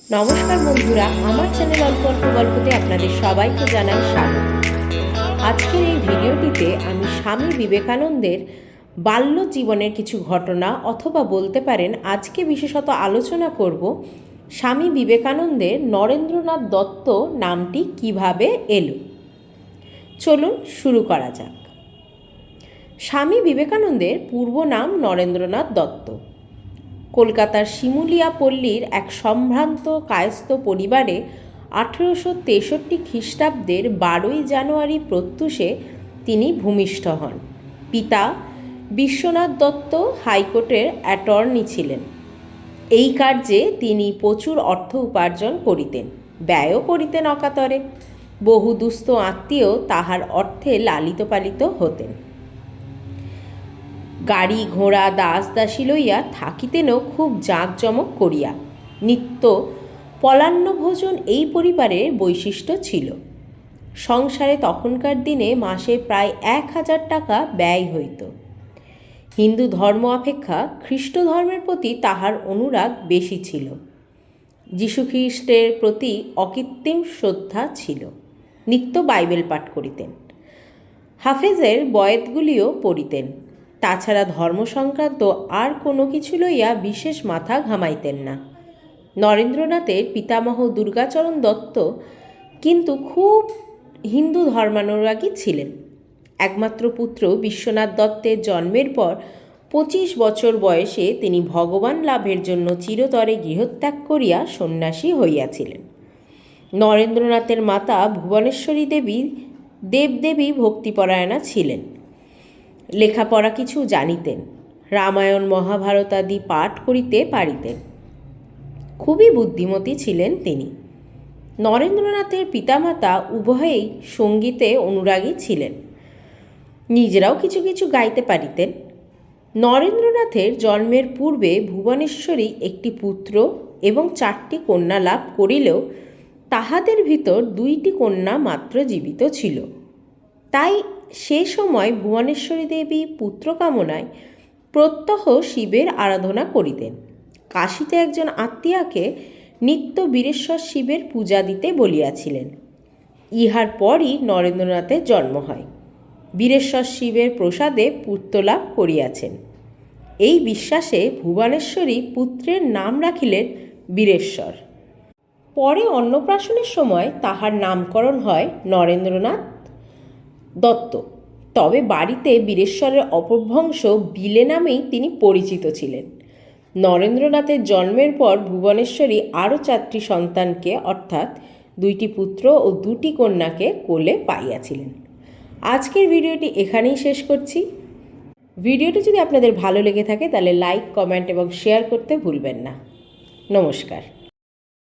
নমস্কার বন্ধুরা, আমার চ্যানেল অল্প অল্প গল্পতে আপনাদের সবাইকে জানাই স্বাগত। আজকের এই ভিডিওটিতে আমি স্বামী বিবেকানন্দের বাল্য জীবনের কিছু ঘটনা অথবা বলতে পারেন আজকে বিশেষত আলোচনা করব স্বামী বিবেকানন্দের নরেন্দ্রনাথ দত্ত নামটি কিভাবে এলো। চলুন শুরু করা যাক। স্বামী বিবেকানন্দের পূর্ব নাম নরেন্দ্রনাথ দত্ত। কলকাতার শিমুলিয়া পল্লীর এক সম্ভ্রান্ত কায়স্থ পরিবারে 1863 খ্রিস্টাব্দের 12 জানুয়ারি প্রত্যুষে তিনি ভূমিষ্ঠ হন। পিতা বিশ্বনাথ দত্ত হাইকোর্টের অ্যাটর্নি ছিলেন। এই কার্যে তিনি প্রচুর অর্থ উপার্জন করিতেন, ব্যয়ও করিতেন অকাতরে। বহু দুস্থ আত্মীয় তাহার অর্থে লালিত পালিত হতেন। গাড়ি ঘোড়া দাস দাসী লইয়া থাকিতেনও খুব জাঁকজমক করিয়া। নিত্য পলান্নভোজন এই পরিবারের বৈশিষ্ট্য ছিল। সংসারে তখনকার দিনে মাসে প্রায় 1000 টাকা ব্যয় হইত। হিন্দু ধর্ম অপেক্ষা খ্রিস্ট ধর্মের প্রতি তাহার অনুরাগ বেশি ছিল। যীশুখ্রিস্টের প্রতি অকৃত্রিম শ্রদ্ধা ছিল। নিত্য বাইবেল পাঠ করিতেন। হাফেজের বয়েতগুলিও পড়িতেন। তাছাড়া ধর্ম সংক্রান্ত আর কোনো কিছু লইয়া বিশেষ মাথা ঘামাইতেন না। নরেন্দ্রনাথের পিতামহ দুর্গাচরণ দত্ত কিন্তু খুব হিন্দু ধর্মানুরাগী ছিলেন। একমাত্র পুত্র বিশ্বনাথ দত্তের জন্মের পর 25 বছর বয়সে তিনি ভগবান লাভের জন্য চিরতরে গৃহত্যাগ করিয়া সন্ন্যাসী হইয়াছিলেন। নরেন্দ্রনাথের মাতা ভুবনেশ্বরী দেবী দেবদেবী ভক্তিপরায়ণা ছিলেন। লেখাপড়া কিছু জানিতেন। রামায়ণ মহাভারত আদি পাঠ করিতে পারিতেন। খুবই বুদ্ধিমতী ছিলেন তিনি। নরেন্দ্রনাথের পিতামাতা উভয়েই সঙ্গীতে অনুরাগী ছিলেন। নিজেরাও কিছু কিছু গাইতে পারিতেন। নরেন্দ্রনাথের জন্মের পূর্বে ভুবনেশ্বরী একটি পুত্র এবং 4টি কন্যা লাভ করিলেও তাহাদের ভিতর 2টি কন্যা মাত্র জীবিত ছিল। তাই সে সময় ভুবনেশ্বরী দেবী পুত্র কামনায় প্রত্যহ শিবের আরাধনা করিতেন। কাশীতে একজন আত্মীয়াকে নিত্য বীরেশ্বর শিবের পূজা দিতে বলিয়াছিলেন। ইহার পরই নরেন্দ্রনাথের জন্ম হয়। বীরেশ্বর শিবের প্রসাদে পুত্রলাভ করিয়াছেন। এই বিশ্বাসে ভুবনেশ্বরী পুত্রের নাম রাখিলেন বীরেশ্বর। পরে অন্নপ্রাশনের সময় তাহার নামকরণ হয় নরেন্দ্রনাথ দত্ত। তবে বাড়িতে বীরেশ্বরের অপভ্রংশ বিলে নামেই তিনি পরিচিত ছিলেন। নরেন্দ্রনাথের জন্মের পর ভুবনেশ্বরী আরও 4টি সন্তানকে অর্থাৎ 2টি পুত্র ও 2টি কন্যাকে কোলে পাইয়াছিলেন। আজকের ভিডিওটি এখানেই শেষ করছি। ভিডিওটি যদি আপনাদের ভালো লেগে থাকে তাহলে লাইক, কমেন্ট এবং শেয়ার করতে ভুলবেন না। নমস্কার।